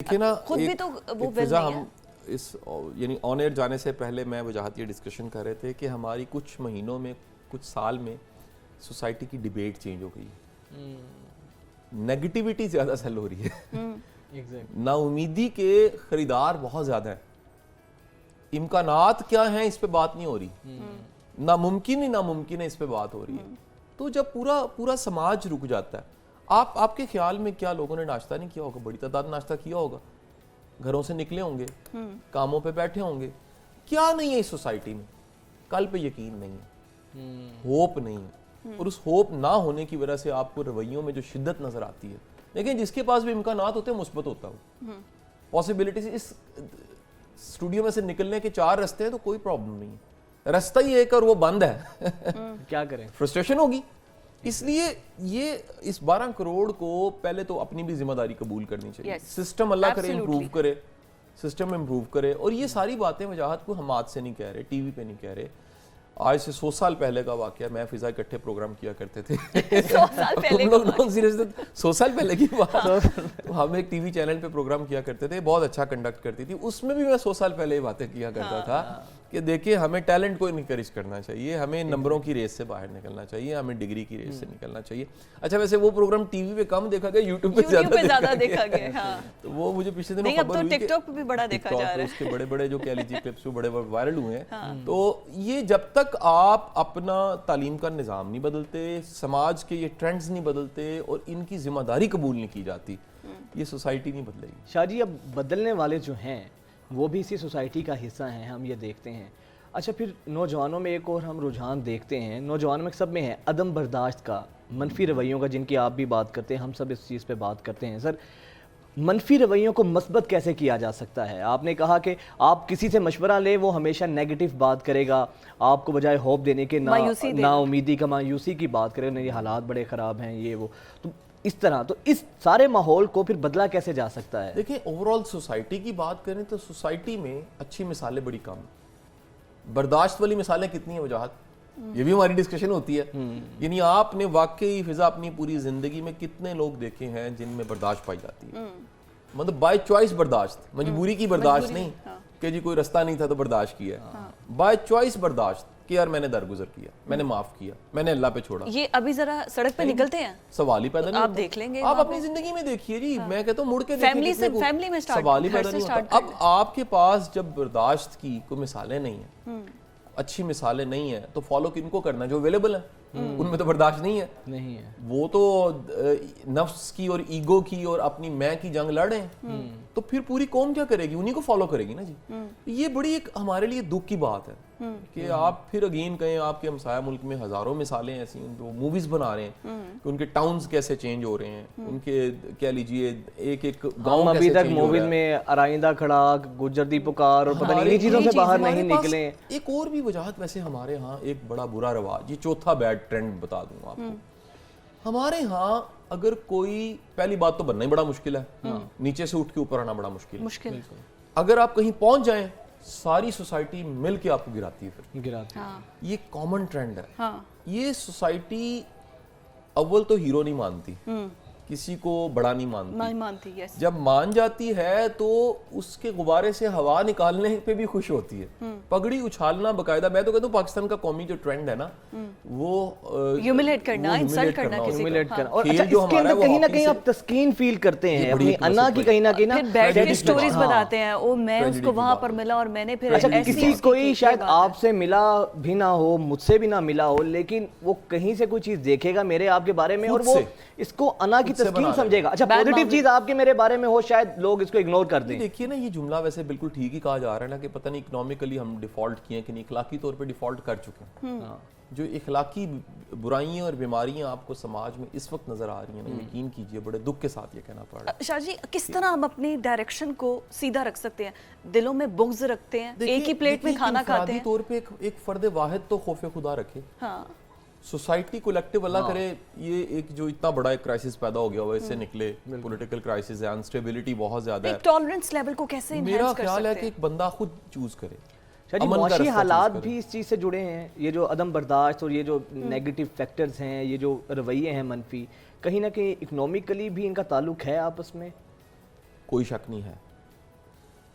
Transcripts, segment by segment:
देखिए ना, खुद भी तो वो वेल नहीं है। हम इस यानी ऑन एयर जाने से पहले मैं वजाहत ये डिस्कशन कर रहे थे कि हमारी कुछ महीनों में, कुछ साल में सोसाइटी की डिबेट चेंज हो गई है। नेगेटिविटी ज़्यादा सेल हो रही है, नाउमीदी के खरीदार बहुत ज़्यादा हैं, इम्कानात क्या हैं इस पे बात नहीं हो रही, नामुमकिन ही नामुमकिन है इस पे बात हो रही है। तो जब पूरा समाज रुक जाता है, आपके ख्याल में क्या लोगों ने नाश्ता नहीं किया होगा? बड़ी तादाद नाश्ता किया होगा, घरों से निकले होंगे, कामों पे बैठे होंगे। क्या नहीं है इस सोसाइटी में? कल पे यकीन नहीं है, होप नहीं है, और उस होप ना होने की वजह से आपको रवैयों में जो शिद्दत नजर आती है। लेकिन जिसके पास भी इम्कानात होते हैं मुस्बत होता हो, पॉसिबिलिटीज। इस स्टूडियो में से निकलने के 4 रास्ते हैं तो कोई प्रॉब्लम नहीं है, रास्ता ही एक और वो बंद है। क्या करें? फ्रस्ट्रेशन होगी। इसलिए ये इस 12 करोड़ को पहले तो अपनी भी जिम्मेदारी कबूल करनी चाहिए। सिस्टम अल्लाह करे इम्प्रूव करे, सिस्टम इम्प्रूव करे। और ये सारी बातें वजाहत को हम आज से नहीं कह रहे, टीवी पे नहीं कह रहे। आज से 100 साल पहले का वाकया, मैं फिजा इकट्ठे प्रोग्राम किया करते थे। 100 साल पहले हम लोग सीरियसली 100 साल पहले की बात। तो हम एक टीवी चैनल पे प्रोग्राम किया करते थे, बहुत अच्छा कंडक्ट करती थी। उसमें भी मैं 100 साल पहले ये बातें किया करता था कि देखिए, हमें टैलेंट को इनकरेज करना चाहिए, हमें नंबरों की रेस से बाहर निकलना चाहिए, हमें डिग्री की रेस से निकलना चाहिए। अच्छा, वैसे वो प्रोग्राम टीवी पे कम देखा गया, यूट्यूब पे ज्यादा देखा गया। तो वो मुझे पिछले दिनों खबर हुई कि टिकटॉक पे भी बड़ा देखा जा रहा है, उसके बड़े-बड़े जो कह लीजिए क्लिप्स बड़े वायरल हुए हैं। तो ये जब तक आप अपना तालीम का निज़ाम नहीं बदलते, समाज के ये ट्रेंड्स नहीं बदलते और इनकी जिम्मेदारी कबूल नहीं की जाती, ये सोसाइटी नहीं बदलेगी। शाह जी, अब बदलने वाले जो हैं वो भी इसी सोसाइटी का हिस्सा हैं, हम ये देखते हैं। अच्छा, फिर नौजवानों में एक और हम रुझान देखते हैं, नौजवानों में सब में है अदम बर्दाश्त का, मनफी रवैयों का, जिनकी आप भी बात करते हैं, हम सब इस चीज़ पे बात करते हैं। सर, मनफी रवैयों को मस्बत कैसे किया जा सकता है? आपने कहा कि आप किसी से मशवरा लें, वो हमेशा नेगेटिव बात करेगा, आपको बजाय होप देने के ना उम्मीदी का मायूसी की बात करेगा, नहीं हालात बड़े ख़राब हैं, ये वो। तो इस तरह, तो इस सारे माहौल को फिर बदला कैसे जा सकता है? देखिए, ओवरऑल सोसाइटी की बात करें तो सोसाइटी में अच्छी मिसालें बड़ी कम, बर्दाश्त वाली मिसालें कितनी है वजाहत, ये भी हमारी डिस्कशन होती है। यानी आपने वाकई फिजा अपनी पूरी जिंदगी में कितने लोग देखे हैं जिनमें बर्दाश्त पाई जाती है, मतलब बाय चॉइस बर्दाश्त, मजबूरी की बर्दाश्त नहीं कि जी कोई रास्ता नहीं था तो बर्दाश्त किया, बाय चॉइस बर्दाश्त कि यार मैंने दरगुजर किया, मैंने माफ किया, मैंने अल्लाह पे छोड़ा। ये अभी जरा सड़क पे निकलते हैं, सवाल ही पैदा नहीं आप देख लेंगे, आप अपनी जिंदगी में देखिए जी। मैं कहता हूँ मुड़ के फैमिली में सवाल ही पैदा नहीं होता। अब आपके पास जब बर्दाश्त की कोई मिसालें नहीं है, अच्छी मिसालें नहीं है, तो फॉलो किनको करना? जो अवेलेबल है, उनमें तो बर्दाश्त नहीं है, वो तो नफ्स की और ईगो की और अपनी मैं की जंग लड़ रहे हैं। तो फिर पूरी कौम क्या करेगी? उन्हीं को फॉलो करेगी ना जी। ये बड़ी एक हमारे लिए दुख की बात है कि आप फिर अगेन कहें, आपके हमसाया मुल्क में हजारों मिसालें ऐसी हैं जो मूवीज बना रहे हैं कि उनके टाउन्स कैसे चेंज हो रहे हैं, उनके कह लीजिए एक एक गांव अभी तक मूवीज में अराइंदा खड़ा, गुज्जर दी पुकार और पता नहीं इन्हीं चीजों से बाहर नहीं निकले। एक और भी वजाहत वैसे हमारे यहाँ एक बड़ा बुरा रवाज, ये चौथा बैड ट्रेंड बता दूंगा आपको। हमारे यहाँ अगर कोई, पहली बात तो बनना ही बड़ा मुश्किल है, नीचे से उठ के ऊपर आना बड़ा मुश्किल। अगर आप कहीं पहुंच जाएं, सारी सोसाइटी मिल के आपको गिराती है, फिर गिराती है। ये कॉमन ट्रेंड है। ये सोसाइटी अव्वल तो हीरो नहीं मानती, किसी को बड़ा नहीं मानती। जब मान जाती है तो उसके गुब्बारे से हवा निकालने पे भी खुश होती है, पगड़ी उछालना बकायदा। मैं तो कहता हूँ पाकिस्तान का कौमी जो ट्रेंड है ना, वो ह्यूमिलेट करना, इंसल्ट करना किसी को। और अच्छा, इसके अंदर कहीं ना कहीं आप तस्कीन फील करते हैं अपनी अन्ना की, कहीं ना कहीं ना बैड स्टोरीज बताते हैं, ओ मैं उसको वहां पर मिला और मैंने फिर अच्छा, किसी कोई शायद आपसे मिला भी ना हो, मुझसे भी ना मिला हो, लेकिन वो कहीं से कोई चीज देखेगा मेरे आपके बारे में और वो इसको अना की तस्कीन समझेगा। अच्छा, पॉजिटिव चीज आपके मेरे बारे में हो, शायद लोग इसको इग्नोर कर दें। देखिए ना, ये जुमला वैसे बिल्कुल ठीक ही कहा जा रहा है ना कि पता नहीं इकोनॉमिकली हम डिफॉल्ट किए कि नहीं, इखलाकी तौर पे डिफॉल्ट कर चुके हैं। जो इखलाकी बुराइयां और बीमारियां आपको समाज में इस वक्त नजर आ रही हैं ना, यकीन कीजिए बड़े दुख के साथ ये कहना पड़ रहा है। शाह जी, किस तरह हम अपनी डायरेक्शन को सीधा रख सकते हैं? दिलों में बुग़्ज़ रखते हैं, एक ही प्लेट में खाना खाते हैं। तौर पे एक फर्द वाहिद तो खौफ खुदा रखे। सोसाइटी कलेक्टिव अल्लाह करे, ये एक जो इतना बड़ा एक क्राइसिस पैदा हो गया हुआ, इससे निकले, पॉलिटिकल क्राइसिस है, अनस्टेबिलिटी बहुत ज्यादा है। टॉलरेंस लेवल को कैसे एनहांस कर सकते हैं? मेरा ख्याल है कि एक बंदा खुद चूज करे। मुआशी हालात भी इस चीज़ से जुड़े हैं, ये जो अदम बर्दाश्त और ये जो नेगेटिव फैक्टर्स हैं, ये जो रवैये हैं मनफी, कहीं ना कहीं इकोनॉमिकली भी इनका ताल्लुक है आपस में? کوئی شک نہیں ہے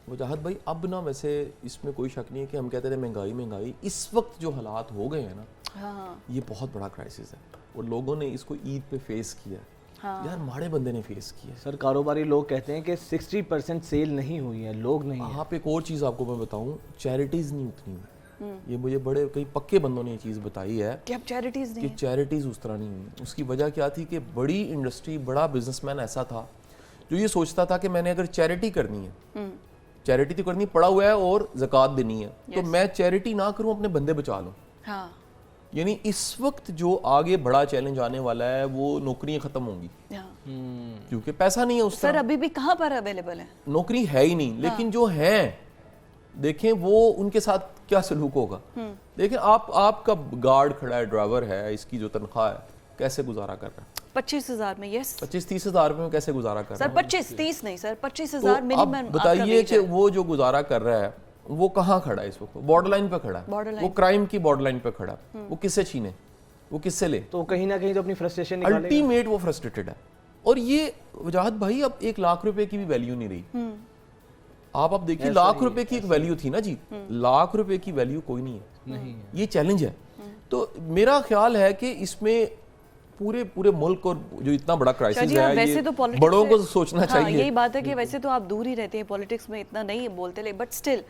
وجاہت بھائی. اب نا ویسے اس میں کوئی شک نہیں ہے کہ ہم کہتے تھے مہنگائی, اس وقت جو حالات ہو گئے ہیں نا, یہ بہت بڑا کرائسس ہے, اور لوگوں نے اس کو عید پہ فیس کیا ہے. یار ماڑے بندے نے فیس کیا. سر کاروباری لوگ کہتے ہیں کہ 60% سیل نہیں ہوئی ہے, لوگ نہیں ہیں. آپ ایک اور چیز آپ کو میں بتاؤں, چیریٹیز نہیں اتنی ہوئی. یہ مجھے بڑے کئی پکے بندوں نے یہ چیز بتائی ہے کہ اب چیریٹیز نہیں, کہ چیریٹیز اس طرح نہیں ہوئی. اس کی وجہ کیا تھی کہ بڑی انڈسٹری, بڑا بزنس مین ایسا تھا جو یہ سوچتا تھا کہ میں نے اگر چیریٹی کرنی ہے, چیریٹی تو کرنی پڑا ہوا ہے اور زکوٰۃ دینی ہے, تو میں چیریٹی نہ کروں, اپنے بندے بچا لوں. یعنی اس وقت جو آگے بڑا چیلنج آنے والا ہے وہ نوکریاں ختم ہوں گی, کیونکہ پیسہ نہیں ہے اس طرح. سر ابھی بھی کہاں پر اویلیبل ہے, نوکری ہے ہی نہیں. لیکن جو ہیں دیکھیں وہ ان کے ساتھ کیا سلوک ہوگا. دیکھیں آپ کا گارڈ کھڑا ہے, ڈرائیور ہے, اس کی جو تنخواہ ہے کیسے گزارا کر رہا ہے, 25,000 میں. یس 25-30 ہزار روپے میں کیسے گزارا کر رہا ہے. سر 25-30 نہیں سر, 25,000 اب منیمم. بتائیے کہ وہ جو گزارا کر رہا ہے وہ کہاں کھڑا ہے اس وقت, بارڈر لائن پہ کھڑا ہے, وہ کرائم کی بارڈر لائن پہ کھڑا ہے. وہ کس سے چھینے, وہ کس سے لے, تو کہیں نہ کہیں تو اپنی فرسٹریشن نکالے گا. الٹیمیٹ وہ فرسٹریٹڈ ہے. اور یہ وجاہت بھائی اب 1 لاکھ روپے کی بھی ویلیو نہیں رہی. آپ دیکھیے, لاکھ روپے کی ایک ویلیو تھی نا جی, لاکھ روپے کی ویلیو کوئی نہیں ہے. یہ چیلنج ہے. تو میرا خیال ہے کہ اس میں پورے ملک اور جو اتنا بڑا کرائسس ہے, یہ بڑوں کو سوچنا چاہیے. یہی بات ہے کہ ویسے تو آپ دور ہی رہتے ہیں, پولیٹکس میں اتنا نہیں بولتے, but still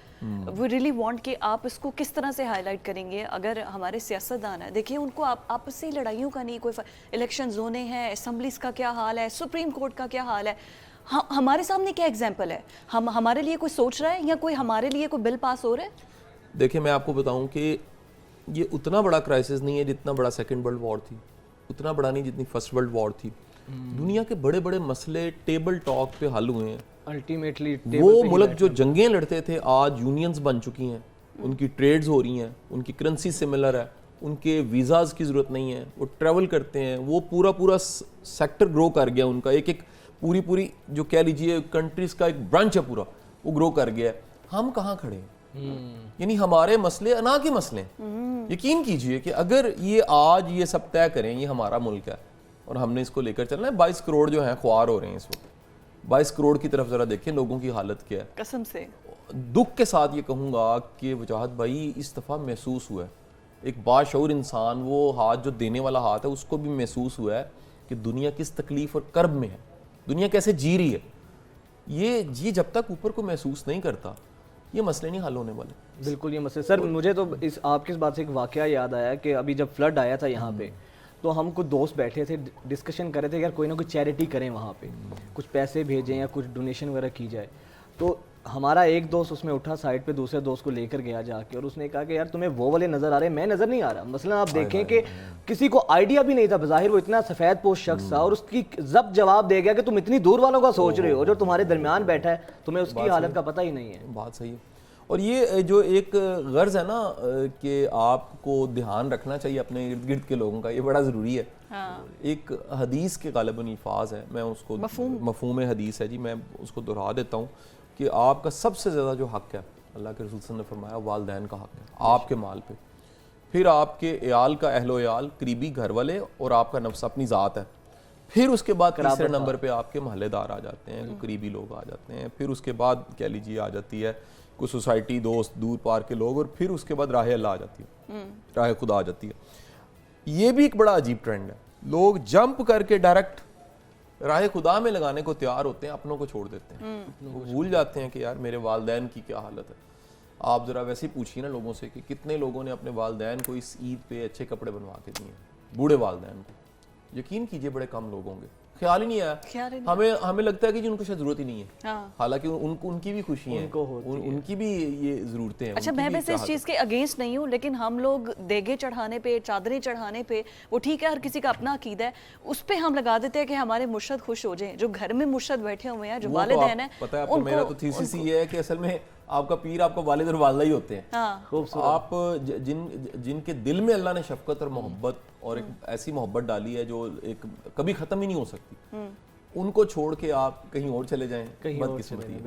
we really want کہ آپ اس کو کس طرح سے ہائی لائٹ کریں گے. اگر ہمارے سیاستدان ہیں, دیکھیں ان کو آپسی لڑائیوں کا نہیں کوئی, الیکشنز ہونے ہیں, اسمبلیز کا کیا حال ہے, سپریم کورٹ کا کیا حال ہے, ہمارے سامنے کیا ایگزامپل ہے, ہمارے لیے کوئی سوچ رہا ہے یا کوئی ہمارے لیے کوئی بل پاس ہو رہا ہے. دیکھیں میں آپ کو بتاؤں کہ یہ اتنا بڑا کرائسس نہیں ہے جتنا بڑا سیکنڈ ورلڈ وار تھی, اتنا بڑا نہیں جتنی فرسٹ ورلڈ وار تھی. دنیا کے بڑے بڑے مسئلے ٹیبل ٹاک پہ حل ہوئے ہیں. الٹیمیٹلی وہ ملک جو جنگیں لڑتے تھے آج یونینز بن چکی ہیں, ان کی ٹریڈز ہو رہی ہیں, ان کی کرنسی سملر ہے, ان کے ویزاز کی ضرورت نہیں ہے, وہ ٹریول کرتے ہیں, وہ پورا سیکٹر گرو کر گیا ان کا, ایک پوری جو کہہ لیجئے کنٹریز کا ایک برانچ ہے پورا, وہ گرو کر گیا ہے. ہم کہاں کھڑے ہیں؟ یعنی ہمارے مسئلے انا کے مسئلے ہیں. یقین کیجئے کہ اگر یہ آج یہ سب طے کریں, یہ ہمارا ملک ہے اور ہم نے اس کو لے کر چلنا ہے. 22 کروڑ جو ہیں خوار ہو رہے ہیں اس وقت, 22 کروڑ کی طرف ذرا دیکھیں لوگوں کی حالت کیا ہے. قسم سے دکھ کے ساتھ یہ کہوں گا کہ وجاہت بھائی اس دفعہ محسوس ہوا ہے, ایک باشعور انسان, وہ ہاتھ جو دینے والا ہاتھ ہے اس کو بھی محسوس ہوا ہے کہ دنیا کس تکلیف اور کرب میں ہے, دنیا کیسے جی رہی ہے. یہ جب تک اوپر کو محسوس نہیں کرتا یہ مسئلے نہیں حل ہونے والے. بالکل یہ مسئلے. سر مجھے تو آپ کی اس بات سے ایک واقعہ یاد آیا کہ ابھی جب فلڈ آیا تھا یہاں پہ, تو ہم کچھ دوست بیٹھے تھے, ڈسکشن کر رہے تھے یار کوئی نہ کوئی چیریٹی کریں وہاں پہ, کچھ پیسے بھیجیں یا کچھ ڈونیشن وغیرہ کی جائے. تو ہمارا ایک دوست اس میں اٹھا سائڈ پہ, دوسرے دوست کو لے کر گیا جا کے, اور اس نے کہا کہ یار تمہیں وہ والے نظر آ رہے ہیں, میں نظر نہیں آ رہا. مثلا آپ دیکھیں کہ کسی کو آئیڈیا بھی نہیں تھا, بظاہر وہ اتنا سفید پوش شخص تھا, اور اس کی ضبط جواب دے گیا کہ تم اتنی دور والوں کا سوچ رہے ہو, جو تمہارے درمیان بیٹھا ہے تمہیں اس کی حالت کا پتہ ہی نہیں ہے. بات صحیح ہے. اور یہ جو ایک غرض ہے نا کہ آپ کو دھیان رکھنا چاہیے اپنے ارد گرد کے لوگوں کا, یہ بڑا ضروری ہے. ایک حدیث کے غالباً الفاظ ہے, میں اس کو مفہوم حدیث ہے جی, میں اس کو دہرا دیتا ہوں کہ آپ کا سب سے زیادہ جو حق ہے, اللہ کے رسول صلی اللہ علیہ وسلم نے فرمایا والدین کا حق ہے آپ کے مال پہ, پھر آپ کے عیال کا, اہل و عیال, قریبی گھر والے, اور آپ کا نفس اپنی ذات ہے. پھر اس کے بعد تیسرے نمبر پہ آپ کے محلے دار آ جاتے ہیں, قریبی لوگ آ جاتے ہیں. پھر اس کے بعد کہہ لیجیے آ جاتی ہے کوئی سوسائٹی, دوست, دور پار کے لوگ, اور پھر اس کے بعد راہ اللہ آ جاتی ہے, راہ خدا آ جاتی ہے. یہ بھی ایک بڑا عجیب ٹرینڈ ہے, لوگ جمپ کر کے ڈائریکٹ راہ خدا میں لگانے کو تیار ہوتے ہیں, اپنوں کو چھوڑ دیتے ہیں. وہ بھول جاتے ہیں کہ یار میرے والدین کی کیا حالت ہے. آپ ذرا ویسے ہی پوچھیے نا لوگوں سے کہ کتنے لوگوں نے اپنے والدین کو اس عید پہ اچھے کپڑے بنوا کے دیے ہیں, بوڑھے والدین کو. یقین کیجئے بڑے کم لوگ ہوں گے, خیال ہی نہیں آیا. ہمیں لگتا ہے کہ ان کو شاید ضرورت ہی نہیں ہے, حالانکہ ان کی بھی خوشی ہیں, ان کی بھی یہ ضرورتیں ہیں. اچھا میں ویسے اس چیز کے اگینسٹ نہیں ہوں, لیکن ہم لوگ دیگے چڑھانے پہ, چادریں چڑھانے پہ, وہ ٹھیک ہے ہر کسی کا اپنا عقیدہ ہے, اس پہ ہم لگا دیتے ہیں کہ ہمارے مرشد خوش ہو جائیں. جو گھر میں مرشد بیٹھے ہوئے ہیں, جو والدین ہیں, پتہ ہے آپ کو میرا تو تھیسس یہ ہے کہ اصل میں آپ کا پیر آپ کا والد اور والدہ ہی ہوتے ہیں. آپ جن کے دل میں اللہ نے شفقت اور محبت اور ایک ایسی محبت ڈالی ہے جو ایک کبھی ختم ہی نہیں ہو سکتی, ان کو چھوڑ کے آپ کہیں اور چلے جائیں, بدقسمتی ہے.